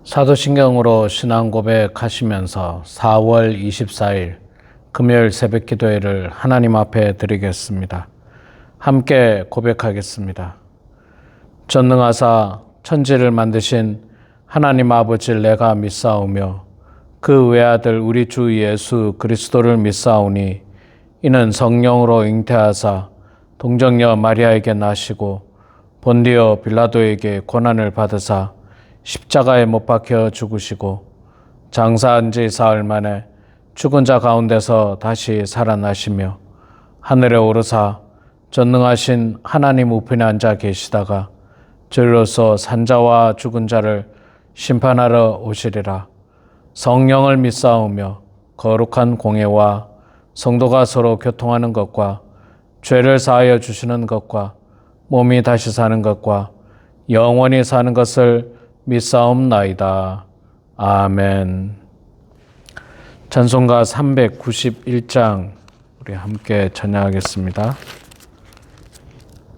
사도신경으로 신앙 고백하시면서 4월 24일 금요일 새벽 기도회를 하나님 앞에 드리겠습니다. 함께 고백하겠습니다. 전능하사 천지를 만드신 하나님 아버지를 내가 믿사오며 그 외아들 우리 주 예수 그리스도를 믿사오니 이는 성령으로 잉태하사 동정녀 마리아에게 나시고 본디오 빌라도에게 고난을 받으사 십자가에 못 박혀 죽으시고 장사한 지 사흘 만에 죽은 자 가운데서 다시 살아나시며 하늘에 오르사 전능하신 하나님 우편에 앉아 계시다가 저리로서 산자와 죽은 자를 심판하러 오시리라. 성령을 믿사오며 거룩한 공예와 성도가 서로 교통하는 것과 죄를 사하여 주시는 것과 몸이 다시 사는 것과 영원히 사는 것을 믿사옵나이다. 아멘. 찬송가 391장 우리 함께 찬양하겠습니다.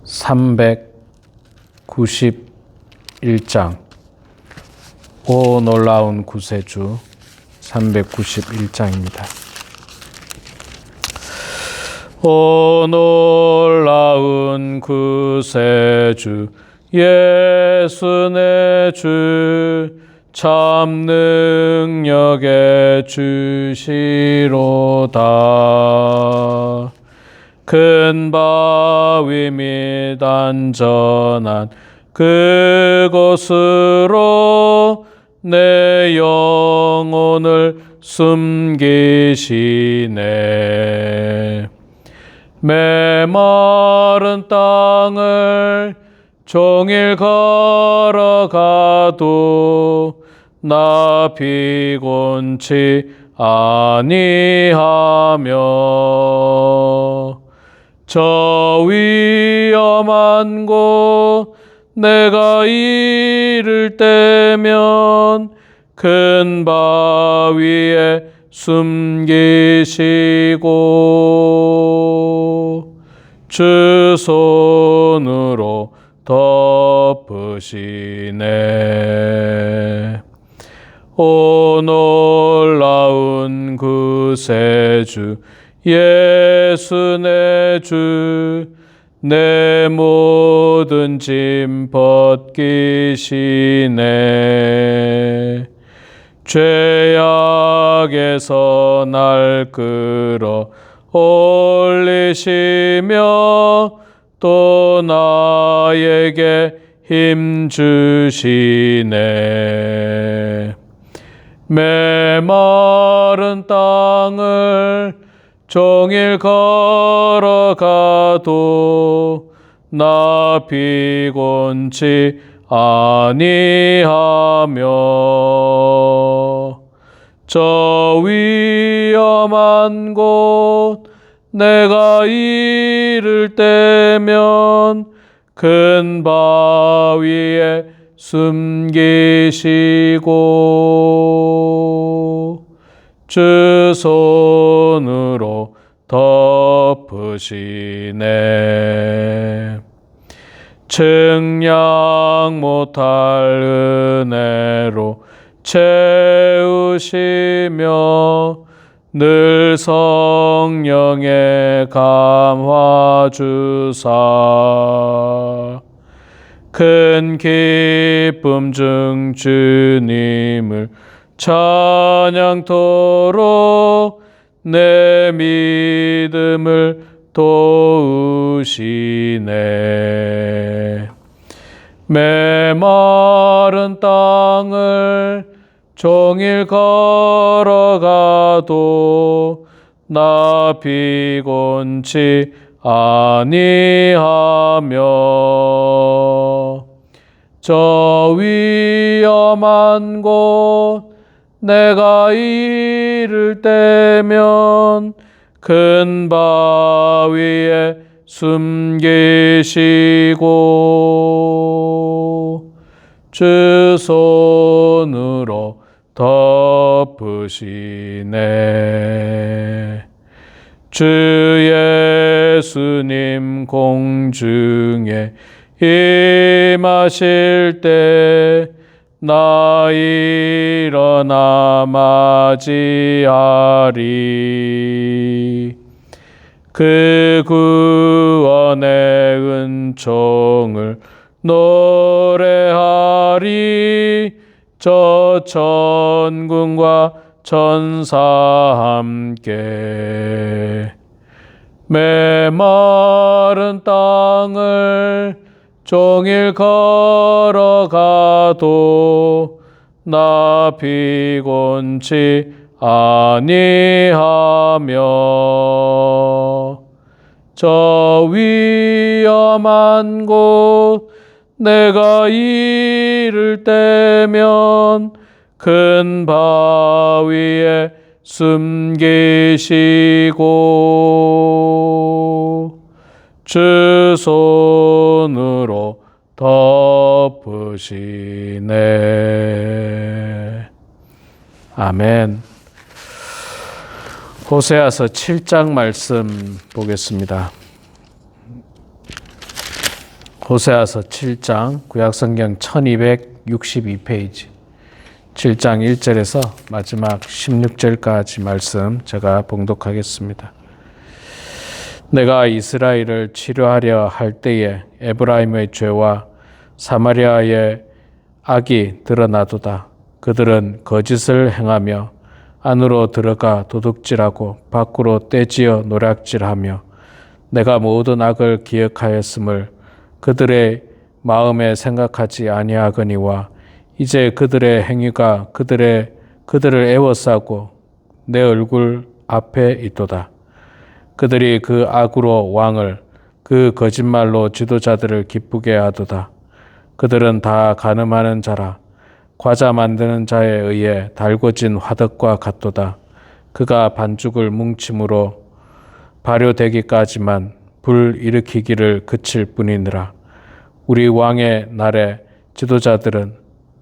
391장 오 놀라운 구세주 391장입니다. 오 놀라운 구세주 예수 내 주 참 능력의 주시로다. 큰 바위 및 안전한 그곳으로 내 영혼을 숨기시네. 메마른 땅을 종일 걸어가도 나 피곤치 아니하며 저 위험한 곳 내가 이를 때면 큰 바위에 숨기시고 주 손으로 덮으시네. 오 놀라운 구세주 예수 내 주 내 모든 짐 벗기시네. 죄악에서 날 끌어 올리시며 또 나에게 힘 주시네. 메마른 땅을 종일 걸어가도 나 피곤치 아니하며 저 위험한 곳 내가 이를 때면 큰 바위에 숨기시고 주 손으로 덮으시네. 측량 못할 은혜로 채우시며 늘 성령의 감화 주사 큰 기쁨 중 주님을 찬양토록 내 믿음을 도우시네. 메마른 땅을 종일 걸어가도 나 피곤치 아니하며 저 위험한 곳 내가 이를 때면 큰 바위에 숨기시고 주 손으로 덮으시네. 주 예수님 공중에 임하실 때 나 일어나 맞이하리. 그 구원의 은총을 노래하리. 저 천군과 천사 함께 메마른 땅을 종일 걸어가도 나 피곤치 아니하며 저 위험한 곳 내가 이를 때면 큰 바위에 숨기시고 주 손으로 덮으시네. 아멘. 호세아서 7장 말씀 보겠습니다. 호세아서 7장 구약성경 1262페이지 7장 1절에서 마지막 16절까지 말씀 제가 봉독하겠습니다. 내가 이스라엘을 치료하려 할 때에 에브라임의 죄와 사마리아의 악이 드러나도다. 그들은 거짓을 행하며 안으로 들어가 도둑질하고 밖으로 떼지어 노략질하며 내가 모든 악을 기억하였음을 그들의 마음에 생각하지 아니하거니와 이제 그들의 행위가 그들을 애워싸고 내 얼굴 앞에 있도다. 그들이 그 악으로 왕을 그 거짓말로 지도자들을 기쁘게 하도다. 그들은 다 간음하는 자라 과자 만드는 자에 의해 달궈진 화덕과 같도다. 그가 반죽을 뭉침으로 발효되기까지만 불 일으키기를 그칠 뿐이니라. 우리 왕의 날에 지도자들은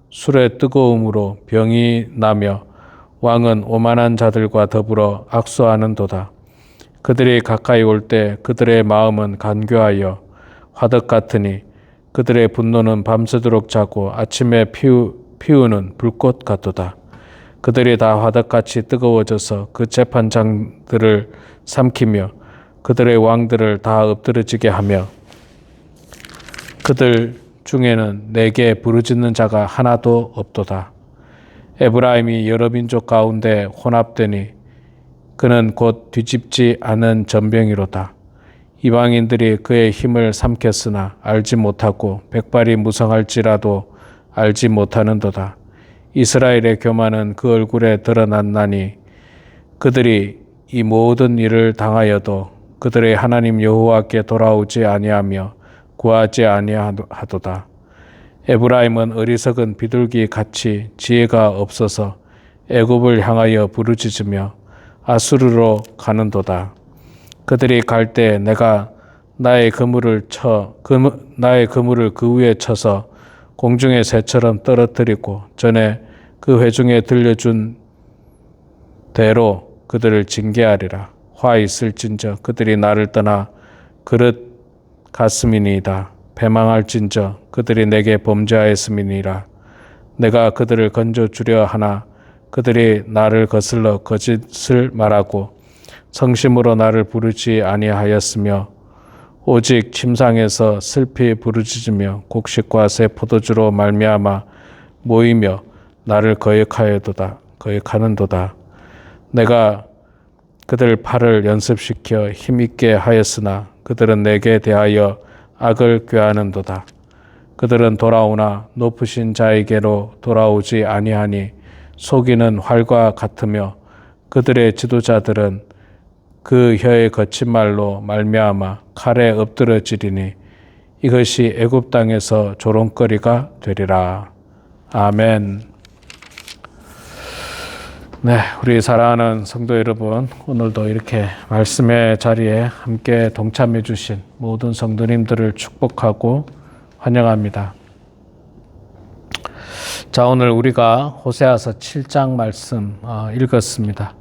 술의 뜨거움으로 병이 나며 왕은 오만한 자들과 더불어 악수하는도다. 그들이 가까이 올 때 그들의 마음은 간교하여 화덕 같으니 그들의 분노는 밤새도록 자고 아침에 피우는 불꽃 같도다. 그들이 다 화덕같이 뜨거워져서 그 재판장들을 삼키며 그들의 왕들을 다 엎드러지게 하며 그들 중에는 내게 부르짖는 자가 하나도 없도다. 에브라임이 여러 민족 가운데 혼합되니 그는 곧 뒤집지 않은 전병이로다. 이방인들이 그의 힘을 삼켰으나 알지 못하고 백발이 무성할지라도 알지 못하는도다. 이스라엘의 교만은 그 얼굴에 드러났나니 그들이 이 모든 일을 당하여도 그들의 하나님 여호와께 돌아오지 아니하며 구하지 아니하도다. 에브라임은 어리석은 비둘기 같이 지혜가 없어서 애굽을 향하여 부르짖으며 아수르로 가는도다. 그들이 갈 때 내가 나의 그물을 그 위에 쳐서 공중의 새처럼 떨어뜨리고 전에 그 회중에 들려준 대로 그들을 징계하리라. 화 있을진저 그들이 나를 떠나 그릇 갔음이니이다. 배망할진저 그들이 내게 범죄하였음이니라. 내가 그들을 건져주려 하나 그들이 나를 거슬러 거짓을 말하고 성심으로 나를 부르지 아니하였으며 오직 침상에서 슬피 부르짖으며 곡식과 새 포도주로 말미암아 모이며 나를 거역하는도다. 내가 그들 팔을 연습시켜 힘있게 하였으나 그들은 내게 대하여 악을 꾀하는도다. 그들은 돌아오나 높으신 자에게로 돌아오지 아니하니 속이는 활과 같으며 그들의 지도자들은 그 혀의 거친 말로 말미암아 칼에 엎드러지리니 이것이 애굽 땅에서 조롱거리가 되리라. 아멘. 네, 우리 사랑하는 성도 여러분, 오늘도 이렇게 말씀의 자리에 함께 동참해 주신 모든 성도님들을 축복하고 환영합니다. 자, 오늘 우리가 호세아서 7장 말씀 읽었습니다.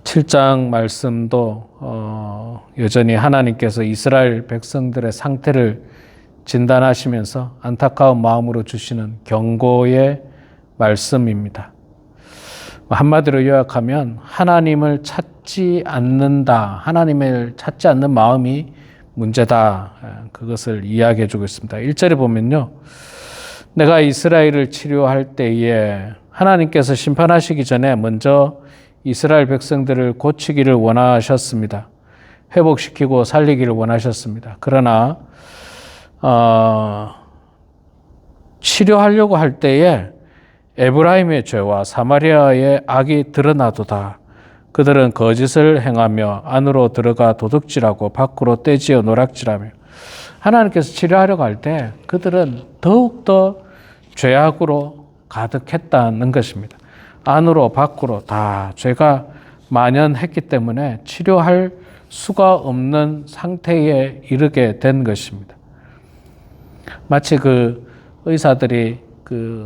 7장 말씀도 여전히 하나님께서 이스라엘 백성들의 상태를 진단하시면서 안타까운 마음으로 주시는 경고의 말씀입니다. 한마디로 요약하면 하나님을 찾지 않는다. 하나님을 찾지 않는 마음이 문제다. 그것을 이야기해 주고 있습니다. 1절에 보면요. 내가 이스라엘을 치료할 때에 하나님께서 심판하시기 전에 먼저 이스라엘 백성들을 고치기를 원하셨습니다. 회복시키고 살리기를 원하셨습니다. 그러나 치료하려고 할 때에 에브라임의 죄와 사마리아의 악이 드러나도다. 그들은 거짓을 행하며 안으로 들어가 도둑질하고 밖으로 떼지어 노략질하며. 하나님께서 치료하려고 할 때 그들은 더욱더 죄악으로 가득했다는 것입니다. 안으로 밖으로 다 죄가 만연했기 때문에 치료할 수가 없는 상태에 이르게 된 것입니다. 마치 그 의사들이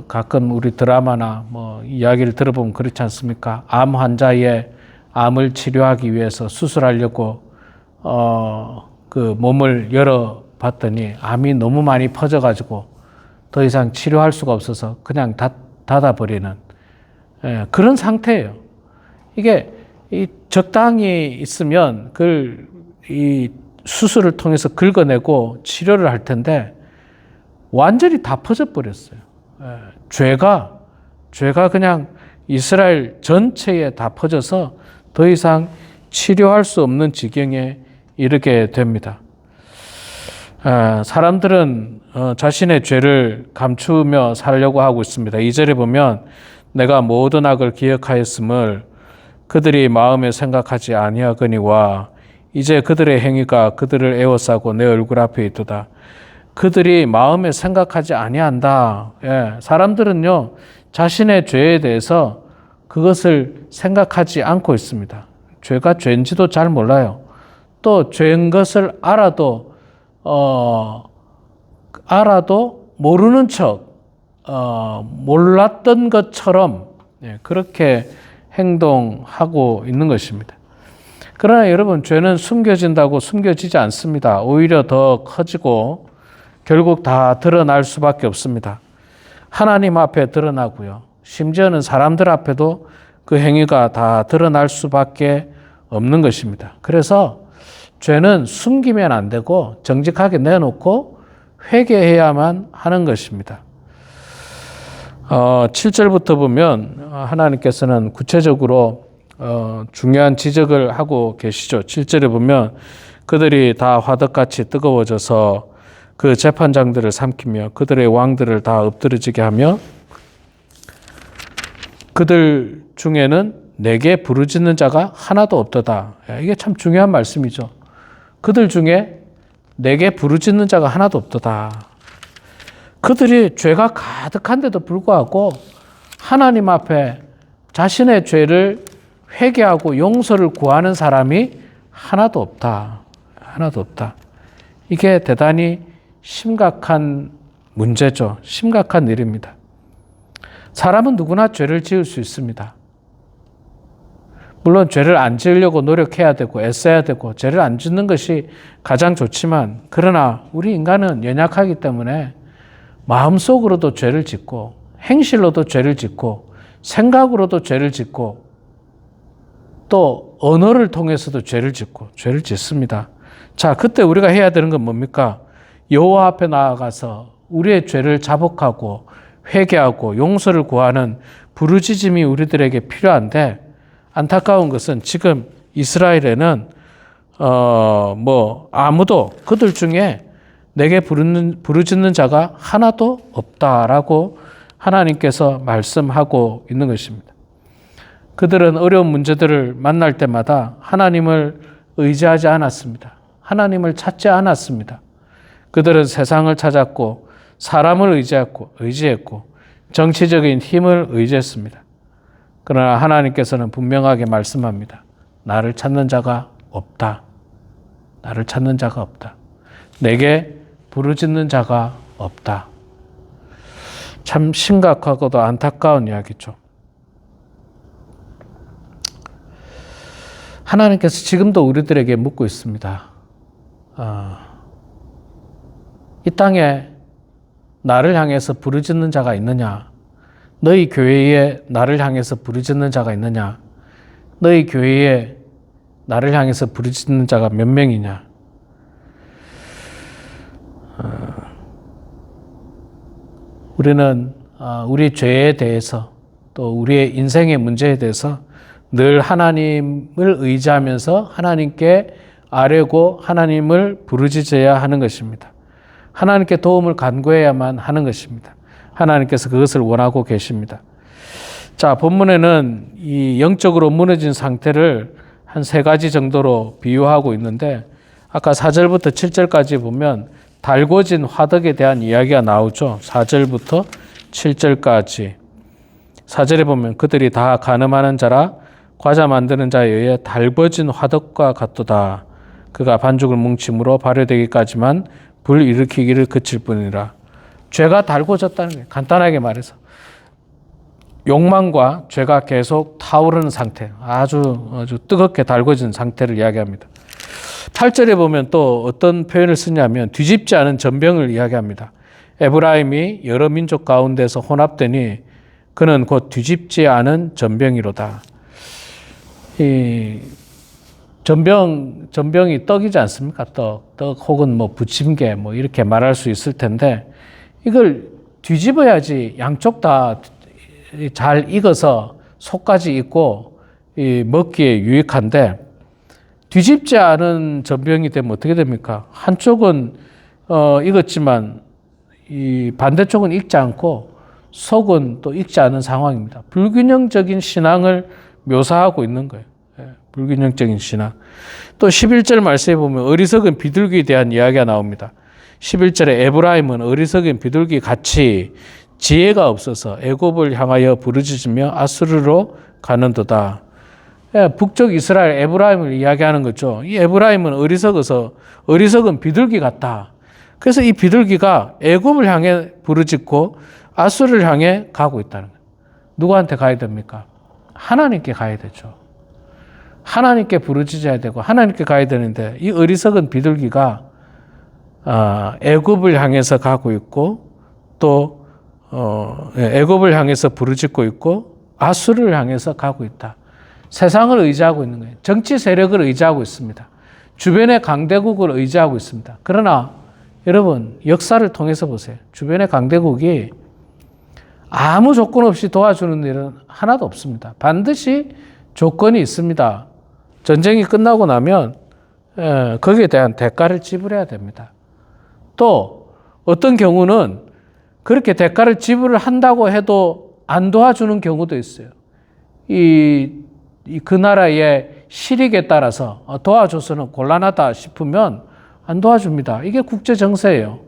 가끔 우리 드라마나 이야기를 들어보면 그렇지 않습니까? 암 환자의 암을 치료하기 위해서 수술하려고 그 몸을 열어봤더니 암이 너무 많이 퍼져가지고 더 이상 치료할 수가 없어서 그냥 닫아버리는 그런 상태예요. 이게 적당히 있으면 그걸 이 수술을 통해서 긁어내고 치료를 할 텐데 완전히 다 퍼져 버렸어요. 죄가 그냥 이스라엘 전체에 다 퍼져서 더 이상 치료할 수 없는 지경에 이르게 됩니다. 사람들은 자신의 죄를 감추며 살려고 하고 있습니다. 2절에 보면 내가 모든 악을 기억하였음을 그들이 마음에 생각하지 아니하거니와 이제 그들의 행위가 그들을 에워싸고 내 얼굴 앞에 있도다. 그들이 마음에 생각하지 아니한다. 사람들은요 자신의 죄에 대해서 그것을 생각하지 않고 있습니다. 죄가 죄인지도 잘 몰라요. 또 죄인 것을 알아도 모르는 척 몰랐던 것처럼 그렇게 행동하고 있는 것입니다. 그러나 여러분 죄는 숨겨진다고 숨겨지지 않습니다. 오히려 더 커지고 결국 다 드러날 수밖에 없습니다. 하나님 앞에 드러나고요. 심지어는 사람들 앞에도 그 행위가 다 드러날 수밖에 없는 것입니다. 그래서 죄는 숨기면 안 되고 정직하게 내놓고 회개해야만 하는 것입니다. 7절부터 보면 하나님께서는 구체적으로 중요한 지적을 하고 계시죠. 7절에 보면 그들이 다 화덕같이 뜨거워져서 그 재판장들을 삼키며 그들의 왕들을 다 엎드러지게 하며 그들 중에는 내게 부르짖는 자가 하나도 없도다. 이게 참 중요한 말씀이죠. 그들 중에 내게 부르짖는 자가 하나도 없도다. 그들이 죄가 가득한데도 불구하고 하나님 앞에 자신의 죄를 회개하고 용서를 구하는 사람이 하나도 없다. 하나도 없다. 이게 대단히 심각한 문제죠. 심각한 일입니다. 사람은 누구나 죄를 지을 수 있습니다. 물론 죄를 안 지으려고 노력해야 되고 애써야 되고 죄를 안 짓는 것이 가장 좋지만 그러나 우리 인간은 연약하기 때문에 마음속으로도 죄를 짓고 행실로도 죄를 짓고 생각으로도 죄를 짓고 또 언어를 통해서도 죄를 짓고 죄를 짓습니다. 자, 그때 우리가 해야 되는 건 뭡니까? 여호와 앞에 나아가서 우리의 죄를 자복하고 회개하고 용서를 구하는 부르짖음이 우리들에게 필요한데 안타까운 것은 지금 이스라엘에는 아무도 그들 중에 내게 부르짖는 자가 하나도 없다라고 하나님께서 말씀하고 있는 것입니다. 그들은 어려운 문제들을 만날 때마다 하나님을 의지하지 않았습니다. 하나님을 찾지 않았습니다. 그들은 세상을 찾았고 사람을 의지했고 정치적인 힘을 의지했습니다. 그러나 하나님께서는 분명하게 말씀합니다. 나를 찾는 자가 없다. 나를 찾는 자가 없다. 내게 부르짖는 자가 없다. 참 심각하고도 안타까운 이야기죠. 하나님께서 지금도 우리들에게 묻고 있습니다. 이 땅에 나를 향해서 부르짖는 자가 있느냐? 너희 교회에 나를 향해서 부르짖는 자가 있느냐? 너희 교회에 나를 향해서 부르짖는 자가 몇 명이냐? 우리는 우리 죄에 대해서 또 우리의 인생의 문제에 대해서 늘 하나님을 의지하면서 하나님께 아뢰고 하나님을 부르짖어야 하는 것입니다. 하나님께 도움을 간구해야만 하는 것입니다. 하나님께서 그것을 원하고 계십니다. 자, 본문에는 이 영적으로 무너진 상태를 한 3가지 정도로 비유하고 있는데 아까 4절부터 7절까지 보면 달궈진 화덕에 대한 이야기가 나오죠. 4절부터 7절까지. 4절에 보면 그들이 다 가늠하는 자라 과자 만드는 자에 의해 달궈진 화덕과 같도다. 그가 반죽을 뭉침으로 발효되기까지만 불 일으키기를 그칠 뿐이라. 죄가 달궈졌다는 거예요. 간단하게 말해서. 욕망과 죄가 계속 타오르는 상태, 아주 뜨겁게 달궈진 상태를 이야기합니다. 8절에 보면 또 어떤 표현을 쓰냐면 뒤집지 않은 전병을 이야기합니다. 에브라임이 여러 민족 가운데서 혼합되니 그는 곧 뒤집지 않은 전병이로다. 이 전병이 떡이지 않습니까? 떡 혹은 뭐 부침개 뭐 이렇게 말할 수 있을 텐데 이걸 뒤집어야지 양쪽 다 잘 익어서 속까지 익고 먹기에 유익한데 뒤집지 않은 전병이 되면 어떻게 됩니까? 한쪽은 익었지만 이 반대쪽은 익지 않고 속은 또 익지 않은 상황입니다. 불균형적인 신앙을 묘사하고 있는 거예요. 불균형적인 신앙. 또 11절 말씀에 보면 어리석은 비둘기에 대한 이야기가 나옵니다. 11절에 에브라임은 어리석은 비둘기 같이 지혜가 없어서 애굽을 향하여 부르짖으며 아수르로 가는도다. 북쪽 이스라엘 에브라임을 이야기하는 거죠. 이 에브라임은 어리석은 비둘기 같다. 그래서 이 비둘기가 애굽을 향해 부르짖고 아수르를 향해 가고 있다는 거예요. 누구한테 가야 됩니까? 하나님께 가야 되죠. 하나님께 부르짖어야 되고 하나님께 가야 되는데 이 어리석은 비둘기가 애굽을 향해서 가고 있고 또 애굽을 향해서 부르짖고 있고 아수르를 향해서 가고 있다. 세상을 의지하고 있는 거예요. 정치 세력을 의지하고 있습니다. 주변의 강대국을 의지하고 있습니다. 그러나 여러분 역사를 통해서 보세요. 주변의 강대국이 아무 조건 없이 도와주는 일은 하나도 없습니다. 반드시 조건이 있습니다. 전쟁이 끝나고 나면 거기에 대한 대가를 지불해야 됩니다. 또 어떤 경우는 그렇게 대가를 지불을 한다고 해도 안 도와주는 경우도 있어요. 그 나라의 실익에 따라서 도와줘서는 곤란하다 싶으면 안 도와줍니다. 이게 국제 정세예요.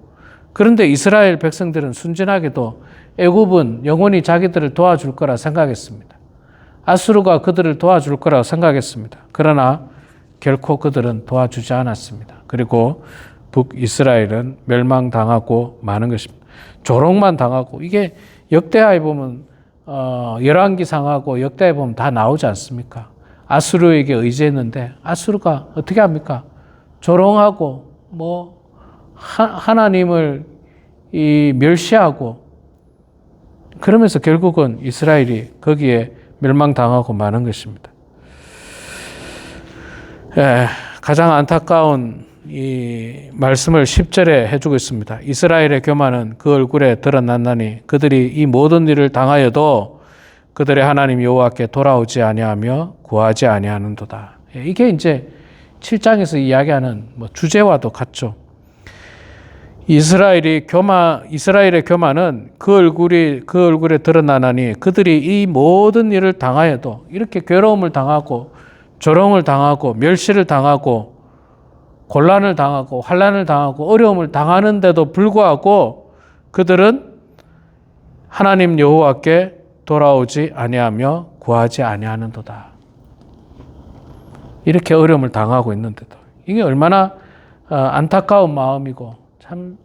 그런데 이스라엘 백성들은 순진하게도 애굽은 영원히 자기들을 도와줄 거라 생각했습니다. 아수르가 그들을 도와줄 거라고 생각했습니다. 그러나 결코 그들은 도와주지 않았습니다. 그리고 북이스라엘은 멸망당하고 마는 것입니다. 조롱만 당하고 이게 역대하에 보면 열왕기상하고 역대에 보면 다 나오지 않습니까? 아수르에게 의지했는데 아수르가 어떻게 합니까? 조롱하고 하나님을 멸시하고 그러면서 결국은 이스라엘이 거기에 멸망당하고 마는 것입니다. 가장 안타까운 이 말씀을 10절에 해주고 있습니다. 이스라엘의 교만은 그 얼굴에 드러났나니 그들이 이 모든 일을 당하여도 그들의 하나님 여호와께 돌아오지 아니하며 구하지 아니하는도다. 이게 이제 7장에서 이야기하는 주제와도 같죠. 이스라엘의 교만은 그 얼굴에 드러나나니 그들이 이 모든 일을 당하여도 이렇게 괴로움을 당하고 조롱을 당하고 멸시를 당하고 곤란을 당하고 환난을 당하고 어려움을 당하는데도 불구하고 그들은 하나님 여호와께 돌아오지 아니하며 구하지 아니하는도다. 이렇게 어려움을 당하고 있는데도 이게 얼마나 안타까운 마음이고 참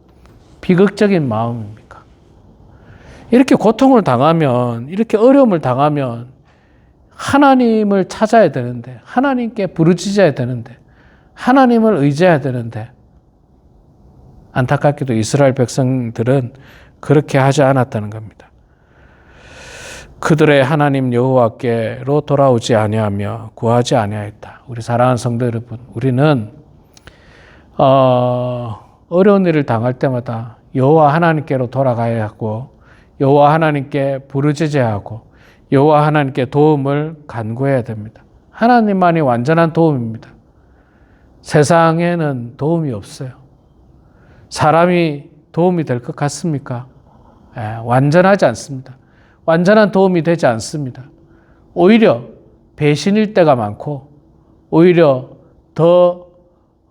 비극적인 마음입니까? 이렇게 고통을 당하면 이렇게 어려움을 당하면 하나님을 찾아야 되는데 하나님께 부르짖어야 되는데 하나님을 의지해야 되는데 안타깝게도 이스라엘 백성들은 그렇게 하지 않았다는 겁니다. 그들의 하나님 여호와께로 돌아오지 아니하며 구하지 아니하였다. 우리 사랑하는 성도 여러분, 우리는 어려운 일을 당할 때마다 여호와 하나님께로 돌아가야 하고 여호와 하나님께 부르짖어야 하고 여호와 하나님께 도움을 간구해야 됩니다. 하나님만이 완전한 도움입니다. 세상에는 도움이 없어요. 사람이 도움이 될 것 같습니까? 완전하지 않습니다. 완전한 도움이 되지 않습니다. 오히려 배신일 때가 많고 오히려 더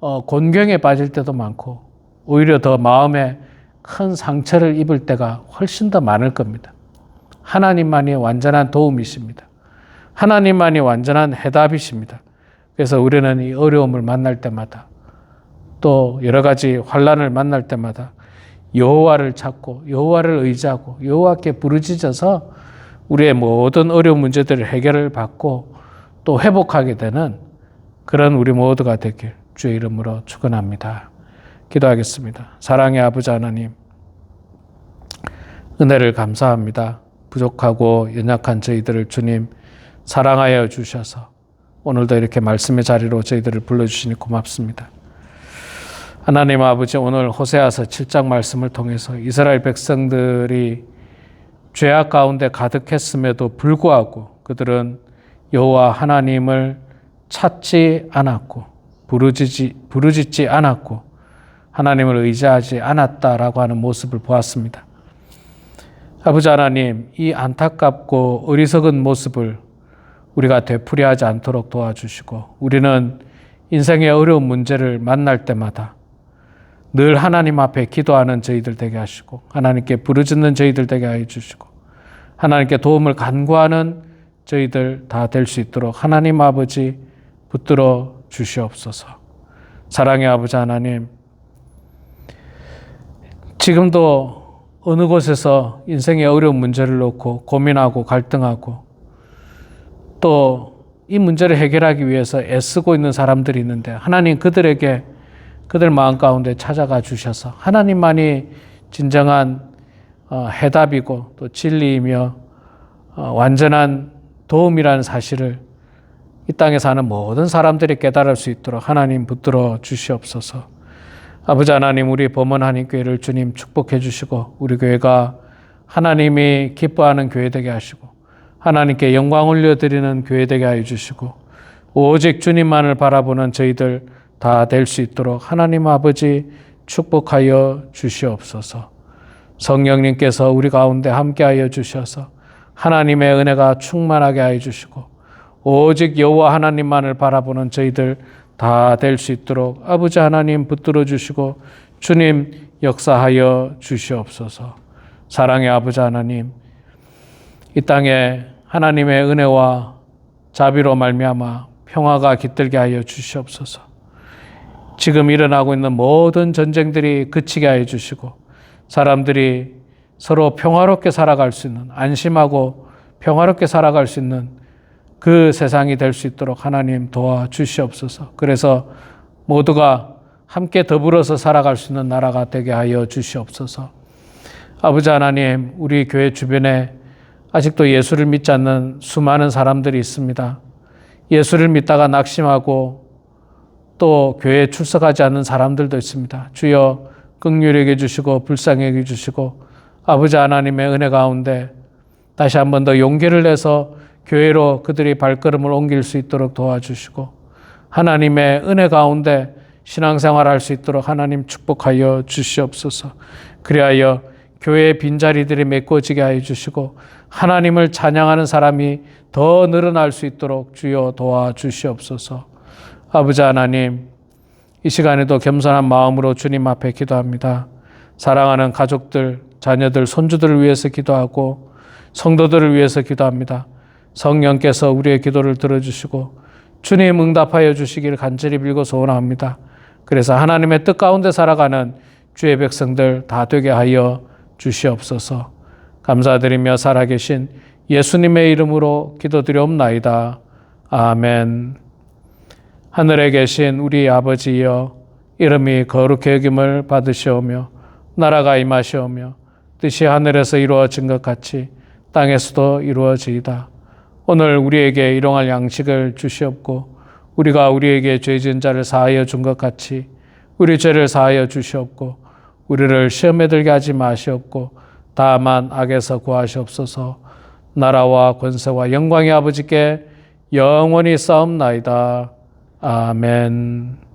곤경에 빠질 때도 많고 오히려 더 마음에 큰 상처를 입을 때가 훨씬 더 많을 겁니다. 하나님만이 완전한 도움이십니다. 하나님만이 완전한 해답이십니다. 그래서 우리는 이 어려움을 만날 때마다 또 여러 가지 환난을 만날 때마다 여호와를 찾고 여호와를 의지하고 여호와께 부르짖어서 우리의 모든 어려운 문제들을 해결을 받고 또 회복하게 되는 그런 우리 모두가 되길 주의 이름으로 축원합니다. 기도하겠습니다. 사랑의 아버지 하나님, 은혜를 감사합니다. 부족하고 연약한 저희들을 주님 사랑하여 주셔서 오늘도 이렇게 말씀의 자리로 저희들을 불러주시니 고맙습니다. 하나님 아버지, 오늘 호세아서 7장 말씀을 통해서 이스라엘 백성들이 죄악 가운데 가득했음에도 불구하고 그들은 여호와 하나님을 찾지 않았고 부르짖지 않았고 하나님을 의지하지 않았다라고 하는 모습을 보았습니다. 아버지 하나님, 이 안타깝고 어리석은 모습을 우리가 되풀이하지 않도록 도와주시고 우리는 인생의 어려운 문제를 만날 때마다 늘 하나님 앞에 기도하는 저희들 되게 하시고 하나님께 부르짖는 저희들 되게 하여 주시고 하나님께 도움을 간구하는 저희들 다 될 수 있도록 하나님 아버지 붙들어 주시옵소서. 사랑의 아버지 하나님, 지금도 어느 곳에서 인생의 어려운 문제를 놓고 고민하고 갈등하고 또 이 문제를 해결하기 위해서 애쓰고 있는 사람들이 있는데 하나님 그들에게 그들 마음 가운데 찾아가 주셔서 하나님만이 진정한 해답이고 또 진리이며 완전한 도움이라는 사실을 이 땅에 사는 모든 사람들이 깨달을 수 있도록 하나님 붙들어 주시옵소서. 아버지 하나님, 우리 범원 한인교회를 주님 축복해 주시고 우리 교회가 하나님이 기뻐하는 교회 되게 하시고 하나님께 영광 올려드리는 교회 되게 하여 주시고 오직 주님만을 바라보는 저희들 다 될 수 있도록 하나님 아버지 축복하여 주시옵소서. 성령님께서 우리 가운데 함께하여 주셔서 하나님의 은혜가 충만하게 하여 주시고 오직 여호와 하나님만을 바라보는 저희들 다 될 수 있도록 아버지 하나님 붙들어 주시고 주님 역사하여 주시옵소서. 사랑의 아버지 하나님, 이 땅에 하나님의 은혜와 자비로 말미암아 평화가 깃들게 하여 주시옵소서. 지금 일어나고 있는 모든 전쟁들이 그치게 하여 주시고 사람들이 서로 평화롭게 살아갈 수 있는, 안심하고 평화롭게 살아갈 수 있는 그 세상이 될 수 있도록 하나님 도와주시옵소서. 그래서 모두가 함께 더불어서 살아갈 수 있는 나라가 되게 하여 주시옵소서. 아버지 하나님, 우리 교회 주변에 아직도 예수를 믿지 않는 수많은 사람들이 있습니다. 예수를 믿다가 낙심하고 또 교회에 출석하지 않는 사람들도 있습니다. 주여 긍휼히 여겨 주시고 불쌍히 여겨 주시고 아버지 하나님의 은혜 가운데 다시 한 번 더 용기를 내서 교회로 그들이 발걸음을 옮길 수 있도록 도와주시고 하나님의 은혜 가운데 신앙생활할 수 있도록 하나님 축복하여 주시옵소서. 그리하여 교회의 빈자리들이 메꿔지게 하여 주시고 하나님을 찬양하는 사람이 더 늘어날 수 있도록 주여 도와주시옵소서. 아버지 하나님, 이 시간에도 겸손한 마음으로 주님 앞에 기도합니다. 사랑하는 가족들, 자녀들, 손주들을 위해서 기도하고 성도들을 위해서 기도합니다. 성령께서 우리의 기도를 들어주시고 주님 응답하여 주시기를 간절히 빌고 소원합니다. 그래서 하나님의 뜻 가운데 살아가는 주의 백성들 다 되게 하여 주시옵소서. 감사드리며 살아계신 예수님의 이름으로 기도드리옵나이다. 아멘. 하늘에 계신 우리 아버지여, 이름이 거룩히 여김을 받으시오며 나라가 임하시오며 뜻이 하늘에서 이루어진 것 같이 땅에서도 이루어지이다. 오늘 우리에게 일용할 양식을 주시옵고 우리가 우리에게 죄 지은 자를 사하여 준 것 같이 우리 죄를 사하여 주시옵고 우리를 시험에 들게 하지 마시옵고 다만 악에서 구하시옵소서. 나라와 권세와 영광의 아버지께 영원히 싸움나이다. 아멘.